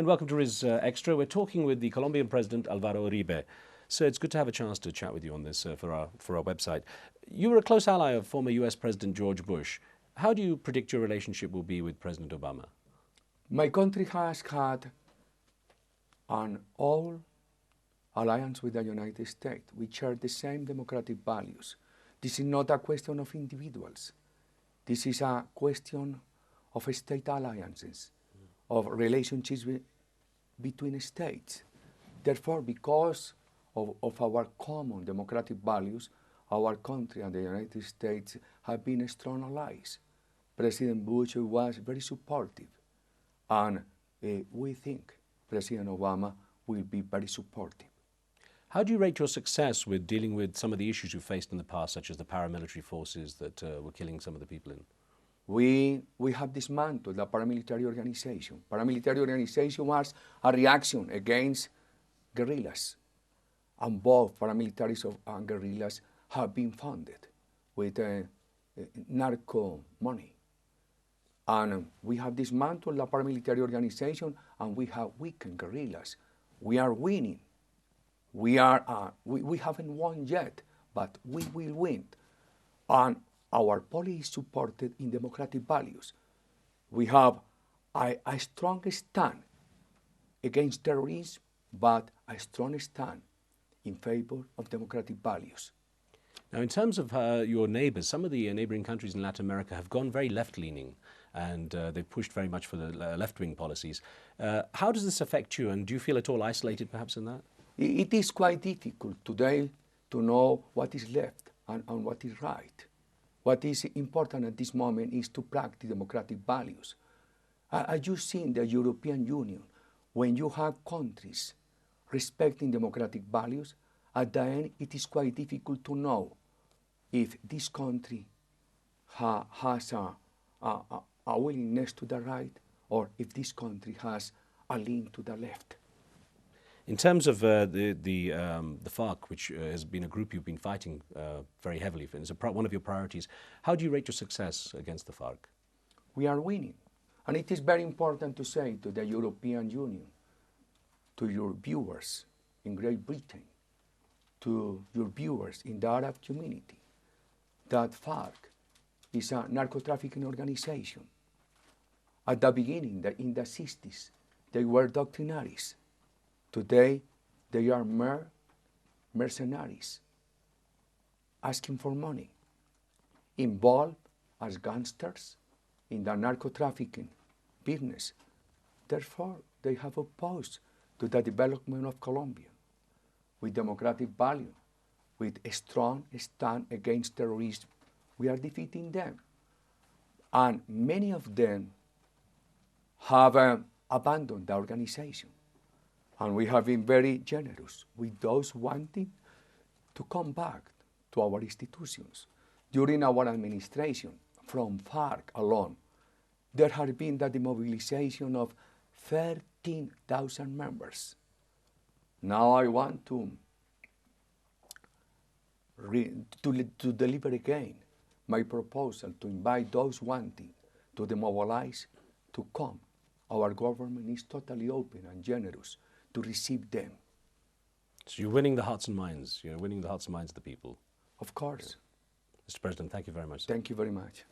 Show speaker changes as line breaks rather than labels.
And welcome to Riz Extra. We're talking with the Colombian President, Alvaro Uribe. So it's good to have a chance to chat with you on this for our website. You were a close ally of former US President George Bush. How do you predict your relationship will be with President Obama?
My country has had an old alliance with the United States. We share the same democratic values. This is not a question of individuals. This is a question of state alliances, of relationships between states. Therefore, because of our common democratic values, our country and the United States have been strong allies. President Bush was very supportive, and we think President Obama will be very supportive.
How do you rate your success with dealing with some of the issues you faced in the past, such as the paramilitary forces that were killing some of the people in?
We have dismantled the paramilitary organization. Paramilitary organization was a reaction against guerrillas, and both paramilitaries and guerrillas have been funded with narco money. And we have dismantled the paramilitary organization, and we have weakened guerrillas. We are winning. We haven't won yet, but we will win. And our policy is supported in democratic values. We have a strong stand against terrorism, but a strong stand in favor of democratic values.
Now, in terms of your neighbours, some of the neighbouring countries in Latin America have gone very left-leaning, and they've pushed very much for the left-wing policies. How does this affect you, and do you feel at all isolated perhaps in that?
It is quite difficult today to know what is left and what is right. What is important at this moment is to practice democratic values. As you see in the European Union, when you have countries respecting democratic values, at the end it is quite difficult to know if this country has a willingness to the right, or if this country has a link to the left.
In terms of the Farc, which has been a group you've been fighting very heavily for, it's one of your priorities, how do you rate your success against the Farc?
We are winning. And it is very important to say to the European Union, to your viewers in Great Britain, to your viewers in the Arab community, that Farc is a narco-trafficking organization. At the beginning, in the 60s, they were doctrinaries. Today, they are mercenaries, asking for money, involved as gangsters in the narco-trafficking business. Therefore, they have opposed to the development of Colombia with democratic value, with a strong stand against terrorism. We are defeating them. And many of them have abandoned the organization. And we have been very generous with those wanting to come back to our institutions. During our administration, from Farc alone, there has been the demobilization of 13,000 members. Now I want to deliver again my proposal to invite those wanting to demobilize to come. Our government is totally open and generous to receive them.
So you're winning the hearts and minds. You're winning the hearts and minds of the people.
Of course.
Mr. President, thank you very much.
Thank you very much.